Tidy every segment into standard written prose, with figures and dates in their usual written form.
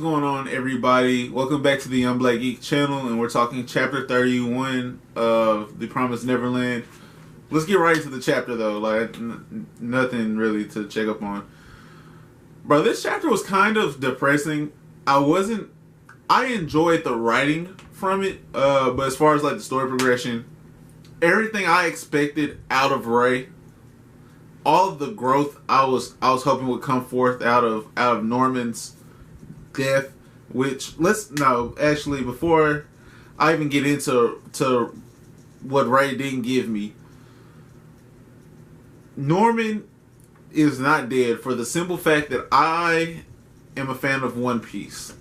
going on, everybody? Welcome back to the Young Black Geek channel, and we're talking chapter 31 of The Promised Neverland. Let's get right into the chapter, though. Like, nothing really to check up on. Bro, this chapter was kind of depressing. I enjoyed the writing from it, but as far as, like, the story progression, everything I expected out of Ray, all of the growth I was hoping would come forth out of Norman's death, which actually before I even get into what Ray didn't give me, Norman is not dead for the simple fact that I am a fan of One Piece.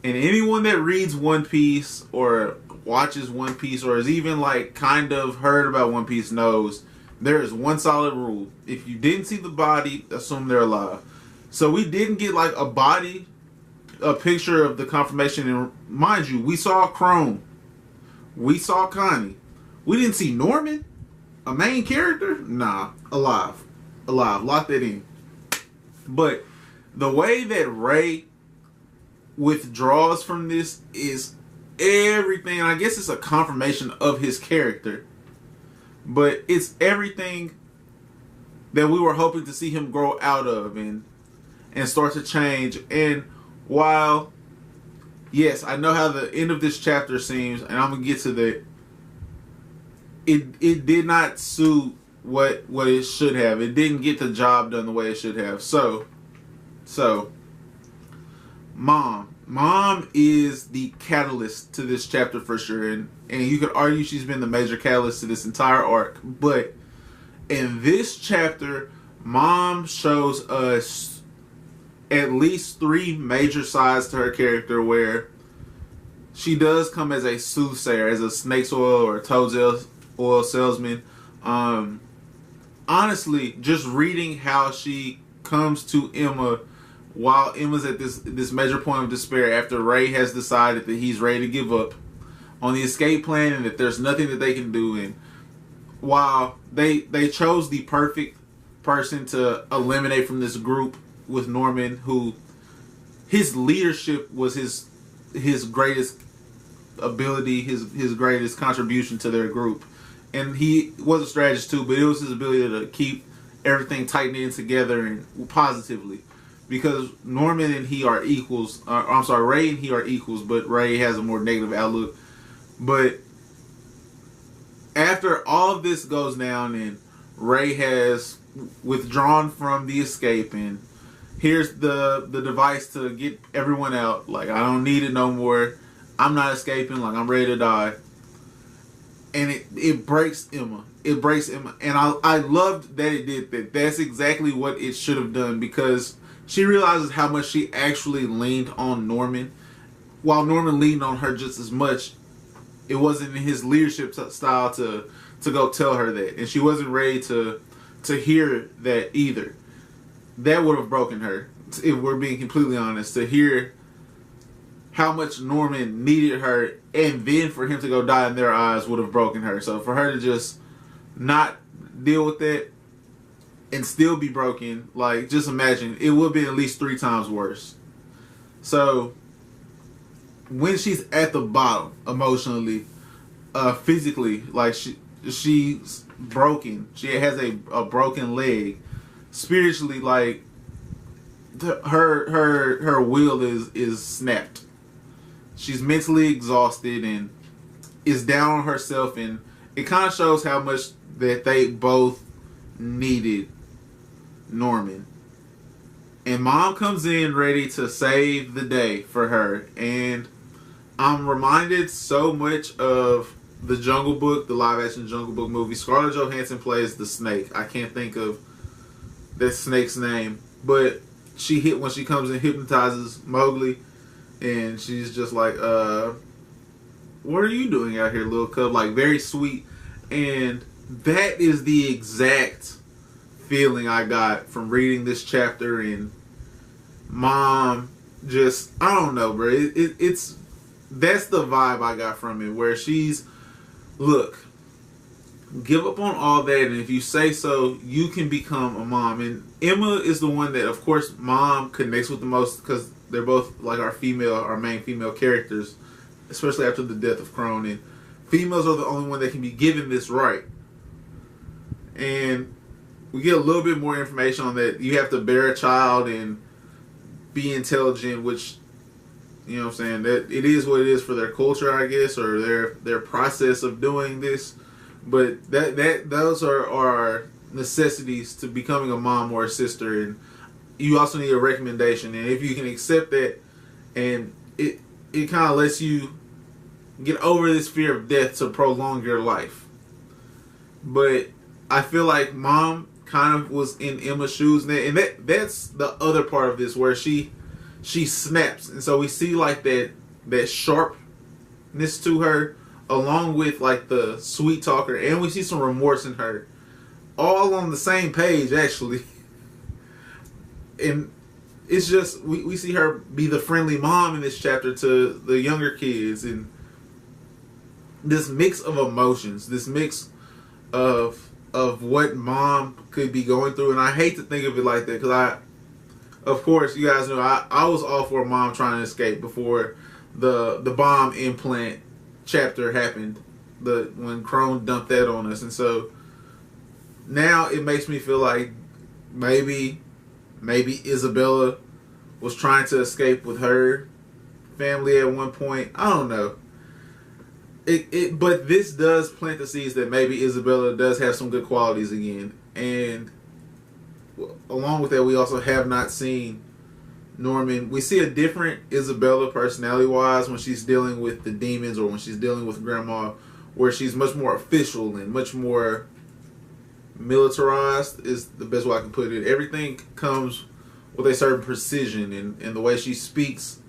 And anyone that reads One Piece or watches One Piece or has even like kind of heard about One Piece knows there is one solid rule. If you didn't see the body, assume they're alive. So we didn't get like a picture of the confirmation. And mind you, we saw Chrome. We saw Connie. We didn't see Norman, a main character. Nah, alive. Lock that in. But the way that Ray withdraws from this is everything. I guess it's a confirmation of his character. But it's everything that we were hoping to see him grow out of and start to change. And while, yes, I know how the end of this chapter seems, and I'm going to get to that, it did not suit what it should have. It didn't get the job done the way it should have. So, Mom is the catalyst to this chapter for sure, and you could argue she's been the major catalyst to this entire arc. But in this chapter, Mom shows us at least three major sides to her character, where she does come as a soothsayer, as a snake's oil or toad's oil salesman. Honestly, just reading how she comes to Emma while Emma's at this major point of despair after Ray has decided that he's ready to give up on the escape plan and that there's nothing that they can do. And while they chose the perfect person to eliminate from this group with Norman, who his leadership was his greatest ability, his greatest contribution to their group. And he was a strategist too, but it was his ability to keep everything tightened in together and positively. Because Norman and he are equals. Ray and he are equals, but Ray has a more negative outlook. But after all of this goes down and Ray has withdrawn from the escape, and here's the device to get everyone out. Like, I don't need it no more. I'm not escaping. Like, I'm ready to die. And it breaks Emma. It breaks Emma. And I loved that it did that. That's exactly what it should have done, because she realizes how much she actually leaned on Norman. While Norman leaned on her just as much, it wasn't in his leadership style to go tell her that. And she wasn't ready to hear that either. That would have broken her, if we're being completely honest, to hear how much Norman needed her, and then for him to go die in their eyes would have broken her. So for her to just not deal with that and still be broken, like, just imagine, it would be at least 3 times worse. So when she's at the bottom emotionally, physically, like she's broken, she has a broken leg. Spiritually, like, her will is snapped. She's mentally exhausted and is down on herself, and it kind of shows how much that they both needed Norman. And Mom comes in ready to save the day for her, and I'm reminded so much of the Jungle Book, the live action Jungle Book movie. Scarlett Johansson plays the snake. I can't think of that snake's name, but when she comes and hypnotizes Mowgli, and she's just like, what are you doing out here, little cub? Like, very sweet. And that is the exact feeling I got from reading this chapter. And Mom just, I don't know, bro. That's the vibe I got from it, where she's, look, give up on all that, and if you say so, you can become a mom. And Emma is the one that, of course, mom connects with the most because they're both like our main female characters, especially after the death of Crone. And females are the only one that can be given this right. And we get a little bit more information on that. You have to bear a child and be intelligent, which, you know what I'm saying, that it is what it is for their culture, I guess, or their process of doing this. But those are necessities to becoming a mom or a sister, and you also need a recommendation. And if you can accept that, and it kind of lets you get over this fear of death to prolong your life. But I feel like mom kind of was in Emma's shoes, and that's the other part of this where she snaps, and so we see like that sharpness to her, along with like the sweet talker, and we see some remorse in her, all on the same page actually. And it's just we see her be the friendly mom in this chapter to the younger kids, and this mix of emotions, this mix of what mom could be going through. And I hate to think of it like that because of course, you guys know I was all for mom trying to escape before the bomb implant chapter happened, when Crone dumped that on us. And so now it makes me feel like maybe Isabella was trying to escape with her family at one point. I don't know. But this does plant the seeds that maybe Isabella does have some good qualities again. And along with that, we also have not seen Norman. We see a different Isabella personality-wise when she's dealing with the demons or when she's dealing with Grandma, where she's much more official and much more militarized is the best way I can put it. Everything comes with a certain precision, and the way she speaks,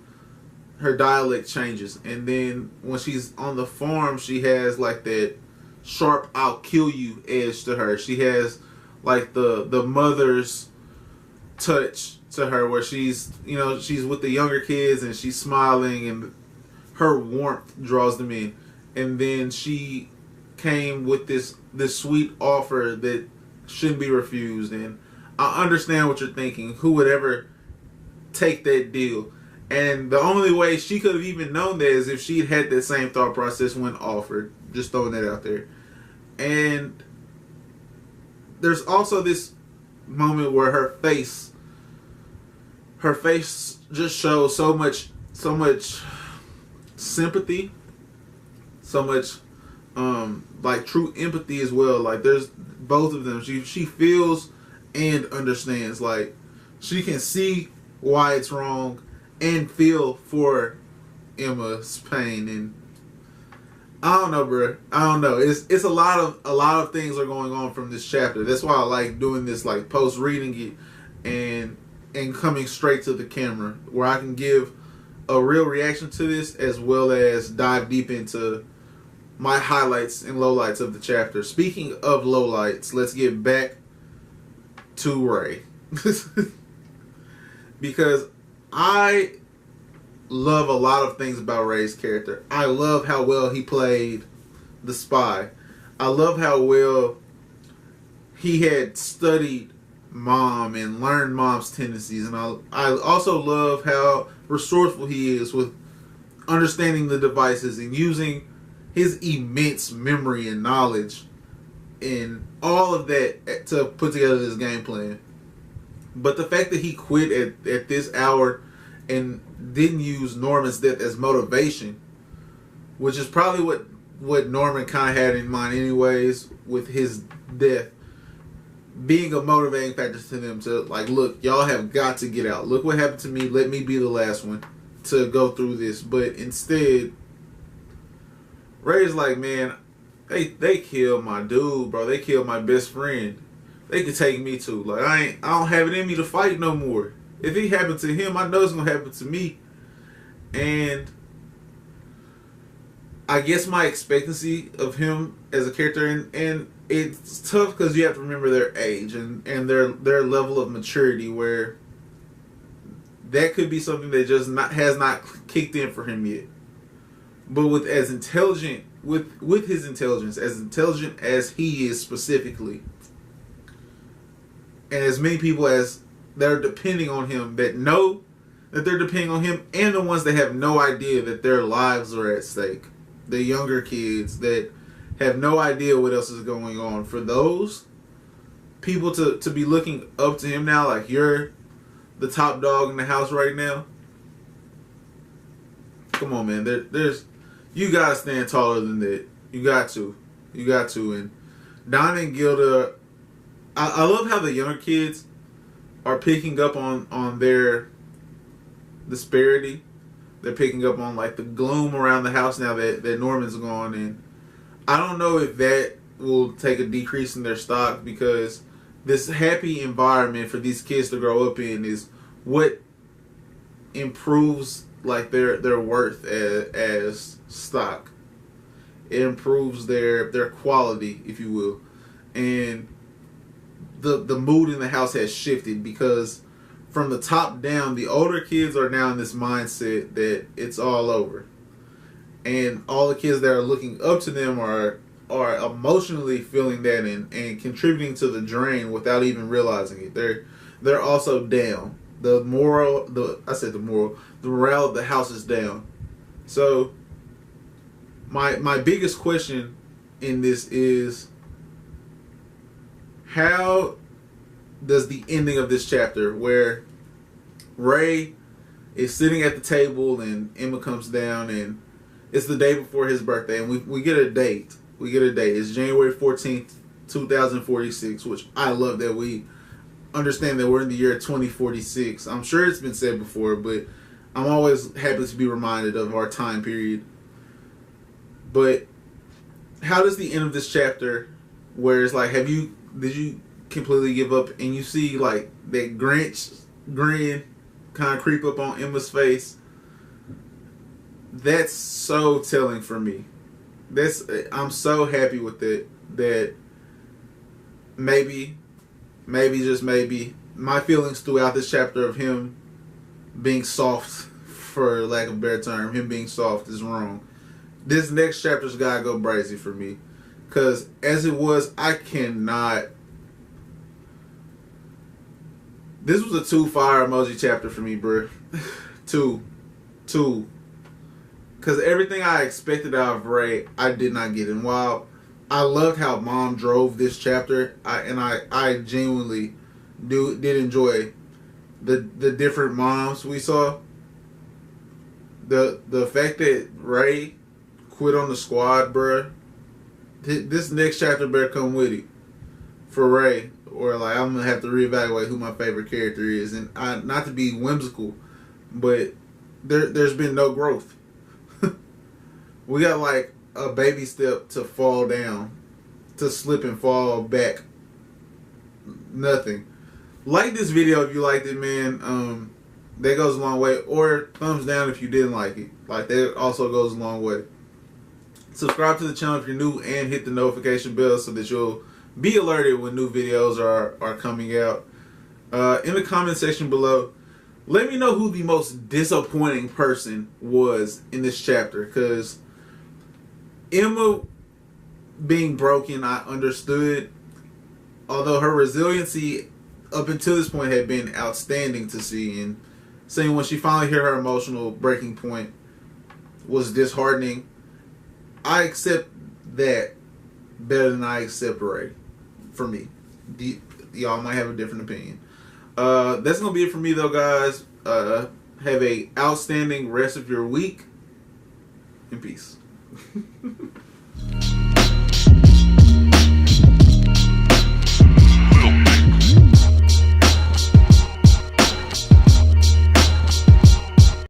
her dialect changes. And then when she's on the farm, she has like that sharp "I'll kill you" edge to her. She has like the mother's touch to her, where she's with the younger kids and she's smiling, and her warmth draws them in. And then she came with this sweet offer that shouldn't be refused. And I understand what you're thinking. Who would ever take that deal? And the only way she could have even known that is if she'd had that same thought process when offered. Just throwing that out there. And there's also this moment where her face just shows so much sympathy, so much like true empathy as well. Like there's both of them. She feels and understands. Like she can see why it's wrong and feel for Emma's pain. And I don't know, bro. I don't know. It's a lot of things are going on from this chapter. That's why I like doing this, like post reading it and coming straight to the camera, where I can give a real reaction to this as well as dive deep into my highlights and lowlights of the chapter. Speaking of lowlights, let's get back to Ray. Because I love a lot of things about Ray's character. I love how well he played the spy. I love how well he had studied Mom and learned Mom's tendencies. And I also love how resourceful he is with understanding the devices and using his immense memory and knowledge and all of that to put together this game plan. But the fact that he quit at this hour and didn't use Norman's death as motivation, which is probably what Norman kind of had in mind anyways with his death, being a motivating factor to them to like, look, y'all have got to get out. Look what happened to me. Let me be the last one to go through this. But instead, Ray's like, man, they killed my dude, bro. They killed my best friend. They could take me too. Like I don't have it in me to fight no more. If it happened to him, I know it's gonna happen to me. And I guess my expectancy of him as a character, and it's tough because you have to remember their age and their level of maturity, where that could be something that just has not kicked in for him yet. but with as intelligent with his intelligence, as intelligent as he is specifically, and as many people as that are depending on him, that know that they're depending on him, and the ones that have no idea that their lives are at stake, the younger kids that have no idea what else is going on, for those people to be looking up to him now, like you're the top dog in the house right now. Come on, man. There's you gotta stand taller than that. You got to. And Don and Gilda, I love how the younger kids are picking up on their disparity. They're picking up on like the gloom around the house now that Norman's gone, and I don't know if that will take a decrease in their stock, because this happy environment for these kids to grow up in is what improves like their worth as stock. It improves their quality, if you will. And the mood in the house has shifted, because from the top down, the older kids are now in this mindset that it's all over. And all the kids that are looking up to them are emotionally feeling that and contributing to the drain without even realizing it. They're also down. The morale of the house is down. So my biggest question in this is, how does the ending of this chapter, where Ray is sitting at the table and Emma comes down, and it's the day before his birthday, and we get a date. It's January 14th, 2046, which I love that we understand that we're in the year 2046. I'm sure it's been said before, but I'm always happy to be reminded of our time period. But how does the end of this chapter, where it's like, did you completely give up, and you see like that Grinch grin kind of creep up on Emma's face? That's so telling for me. I'm so happy with it, that maybe just maybe my feelings throughout this chapter of him being soft, for lack of a better term, him being soft is wrong. This next chapter's gotta go brazy for me, because as it was, I cannot. This was a 2 fire emoji chapter for me, bro. Two. Because everything I expected out of Ray, I did not get. And while I loved how Mom drove this chapter, I genuinely did enjoy the different moms we saw. The fact that Ray quit on the squad, bruh. This next chapter better come with it for Ray, or like I'm gonna have to reevaluate who my favorite character is. And not to be whimsical, but there's been no growth. We got like a baby step to fall down, to slip and fall back. Nothing. Like this video if you liked it, man. That goes a long way. Or thumbs down if you didn't like it. Like that also goes a long way. Subscribe to the channel if you're new, and hit the notification bell so that you'll be alerted when new videos are coming out. In the comment section below, let me know who the most disappointing person was in this chapter, because Emma being broken, I understood. Although her resiliency up until this point had been outstanding to see, and seeing when she finally hit her emotional breaking point was disheartening. I accept that better than I accept Ray, for me. Y'all might have a different opinion. That's going to be it for me, though, guys. Have a outstanding rest of your week. And peace.